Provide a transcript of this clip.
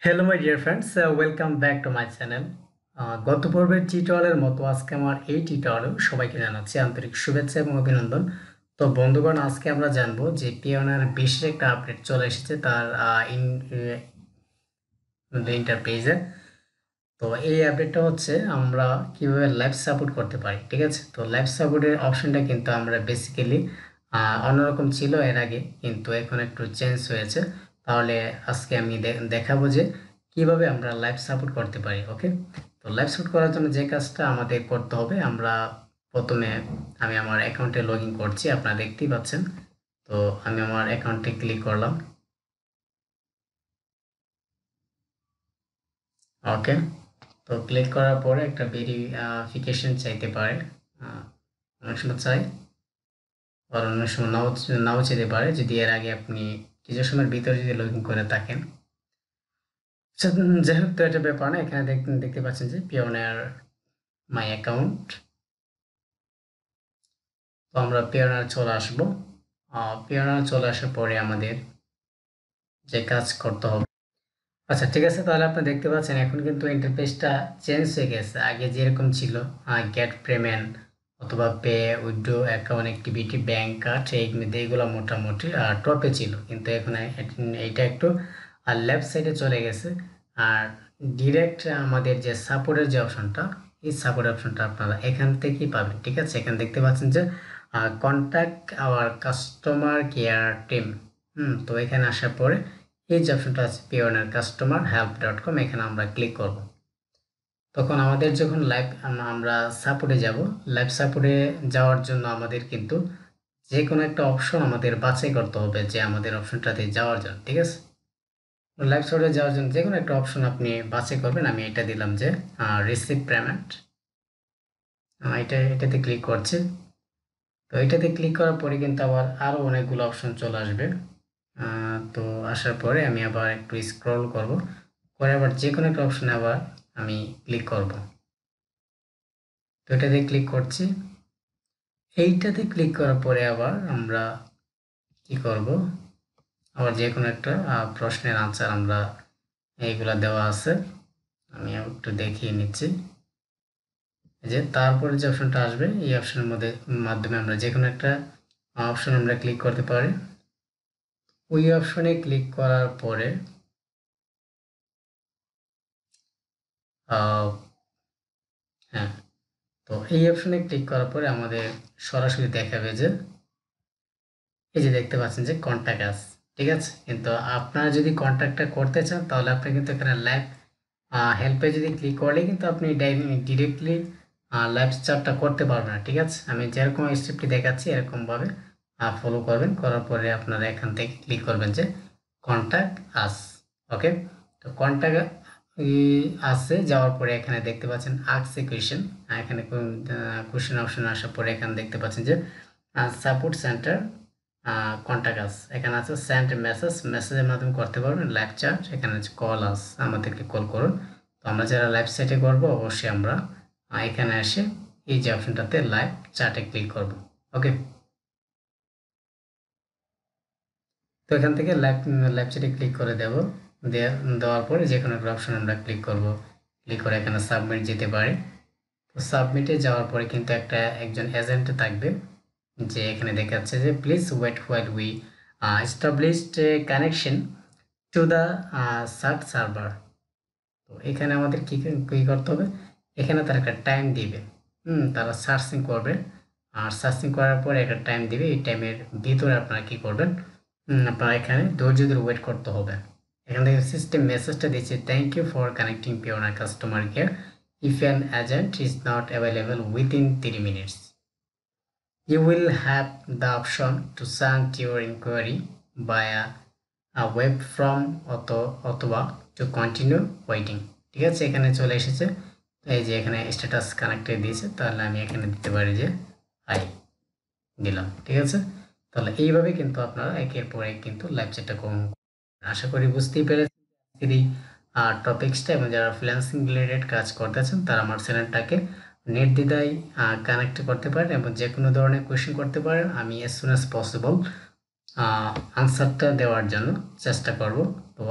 Hello my dear friends, welcome back to my channel. গত পর্বের টিউটোরিয়ালের মতো আজকে আমার এই টিউটোরিয়ালেও সবাইকে জানাচ্ছি আন্তরিক শুভেচ্ছা এবং অভিনন্দন। তো বন্ধুগণ, আজকে আমরা জানবো যে পিওনার 20 একটা আপডেট চলে এসেছে তার ইন্টারপেজে। তো এই আপডেটটা হচ্ছে আমরা কিভাবে লাইভ সাপোর্ট করতে পারি, ঠিক আছে? তো লাইভ সাপোর্টের অপশনটা কিন্তু আমরা বেসিক্যালি অন্যরকম ছিল এর আগে, কিন্তু এখন একটু চেঞ্জ হয়েছে। তাহলে আজকে আমি দেখাবো যে কিভাবে আমরা লাইভ সাপোর্ট করতে পারি। ওকে, তো লাইভ সাপোর্ট করার জন্য যে কাজটা আমাদের করতে হবে, আমরা প্রথমে আমি আমার অ্যাকাউন্টে লগ ইন করছি, আপনারা দেখতেই পাচ্ছেন। তো আমি আমার অ্যাকাউন্টে ক্লিক করলাম। ওকে, তো ক্লিক করার পরে একটা ভেরিফিকেশন চাইতে পারে। অনেক সময় চাই, আর অনেক সময় নাও নাও চাইতে পারে যদি এর আগে আপনি কিছু সময়ের ভিতরে যদি লগ ইন করে থাকেন। যাই হোক, তো এটা ব্যাপার না। এখানে দেখতে পাচ্ছেন যে পিওনিয়ার মাই অ্যাকাউন্ট। তো আমরা পিওনিয়ার চলে আসবো। পিওনিয়ার চলে আসার পরে আমাদের যে কাজ করতে হবে, আচ্ছা ঠিক আছে। তাহলে আপনি দেখতে পাচ্ছেন এখন কিন্তু ইন্টারফেসটা চেঞ্জ হয়ে গেছে। আগে যেরকম ছিল গেট পেমেন্ট অথবা pay, withdraw, account activity, bank card, এইগুলো মোটামুটি টপে ছিল, কিন্তু এখন এইটা একটু লেফট সাইডে চলে গেছে। আর ডিরেক্ট আমাদের যে সাপোর্টের যে অপশনটা, এই সাপোর্ট অপশনটা আপনারা এখান থেকেই পাবেন, ঠিক আছে? এখানে দেখতে পাচ্ছেন যে contact hour customer care team. তো এখানে আসার পরে এই যে অপশনটা আছে পিওনিয়ার কাস্টমার হেল্প .com, এখানে আমরা ক্লিক করব। তখন আমাদের যখন লাইভ আমরা সাপোর্টে যাব, লাইভ সাপোর্টে যাওয়ার জন্য আমাদের কিন্তু যে কোনো একটা অপশন আমাদের বাছাই করতে হবে যে আমাদের অপশনটাতে যাওয়ার জন্য, ঠিক আছে? লাইভ সাপোর্টে যাওয়ার জন্য যে কোনো একটা অপশন আপনি বাছাই করবেন। আমি এটা দিলাম যে রিসিভ পেমেন্ট। এটাতে ক্লিক করছি। তো এটাতে ক্লিক করার পরে কিন্তু আবার আরও অনেকগুলো অপশন চলে আসবে। তো আসার পরে আমি আবার একটু স্ক্রল করব, করে আবার যে কোনো একটা অপশনে আবার আমি ক্লিক করব। তো এটাতে ক্লিক করছি। এইটাতে ক্লিক করার পরে আবার আমরা কি করব, আবার যে কোনো একটা প্রশ্নের আনসার আমরা এইগুলা দেওয়া আছে, আমি একটু দেখিয়ে নিচ্ছি। যে তারপরে যে অপশনটা আসবে, এই অপশনের মাধ্যমে আমরা যে কোনো একটা অপশন আমরা ক্লিক করতে পারি। ওই অপশনে ক্লিক করার পরে হ্যাঁ, তো এই অপশনে ক্লিক করার পরে আমাদের সরাসরি দেখাবে যে এই যে দেখতে পাচ্ছেন যে কন্ট্যাক্ট আস, ঠিক আছে? কিন্তু আপনারা যদি কন্ট্যাক্টটা করতে চান তাহলে আপনি কিন্তু এখানে লাইভ হেল্পে যদি ক্লিক করলে কিন্তু আপনি ডিরেক্টলি লাইভ চ্যাটটা করতে পারবেন না, ঠিক আছে? আমি যেরকম স্টেপটি দেখাচ্ছি এরকমভাবে ফলো করবেন। করার পরে আপনারা এখান থেকে ক্লিক করবেন যে কন্ট্যাক্ট আস। ওকে, তো কন্ট্যাক্ট আছে যাওয়ার পরে এখানে দেখতে পাচ্ছেন আস্ক এ কোয়েশ্চেন। এখানে কোয়েশ্চেন অপশন আসার পরে এখানে দেখতে পাচ্ছেন যে সাপোর্ট সেন্টার কন্ট্যাক্ট আস, এখানে আছে সেন্ড মেসেজের মাধ্যমে করতে পারবেন। লাইভ চ্যাট এখানে আছে কল আস, আমাদেরকে কল করুন। তো আমরা যারা লাইভ চ্যাটে করবো অবশ্যই আমরা এখানে এসে এই যে অপশনটাতে লাইভ চ্যাটে ক্লিক করব। ওকে, তো এখান থেকে লাইভ চ্যাটে ক্লিক করে দেওয়ার পরে যে কোনো একটা অপশন আমরা ক্লিক করব। ক্লিক করে এখানে সাবমিট যেতে পারি। তো সাবমিটে যাওয়ার পরে কিন্তু একজন এজেন্ট থাকবে, যে এখানে দেখাচ্ছে যে please wait while we established connection to the search server. তো এখানে আমাদের কী করতে হবে, এখানে তারা একটা টাইম দিবে। তারা সার্চিং করবে, আর সার্চিং করার পরে একটা টাইম দিবে। এই টাইমের ভিতরে আপনারা কী করবেন, আপনারা এখানে ধৈর্য ধরে ওয়েট করতে হবে। এখান থেকে সিস্টেম মেসেজটা দিচ্ছে, thank you for connecting Pioneer customer care, if an agent is not available within 3 minutes you will have the option to send your inquiry via a web form অথবা to continue waiting। ঠিক আছে, এখানে চলে এসেছে। এই যে এখানে status connected দিয়েছে, তাহলে আমি এখানে দিতে পারি যে হাই দিলাম, ঠিক আছে? তাহলে এইভাবে কিন্তু আপনারা একের পর এক কিন্তু লাইভ চ্যাটটা করুন। আশা করি বুঝতেই পেরেছেন এই টপিক্সটা, এবং যারা ফ্রিল্যান্সিং রিলেটেড কাজ করতেছেন তারা আমার চ্যানেলটাকে নির্দ্বিধায় কানেক্ট করতে পারেন এবং যে কোনো ধরনের কোয়েশ্চেন করতে পারেন। আমি as soon as possible আনসারটা দেওয়ার জন্য চেষ্টা করব। তো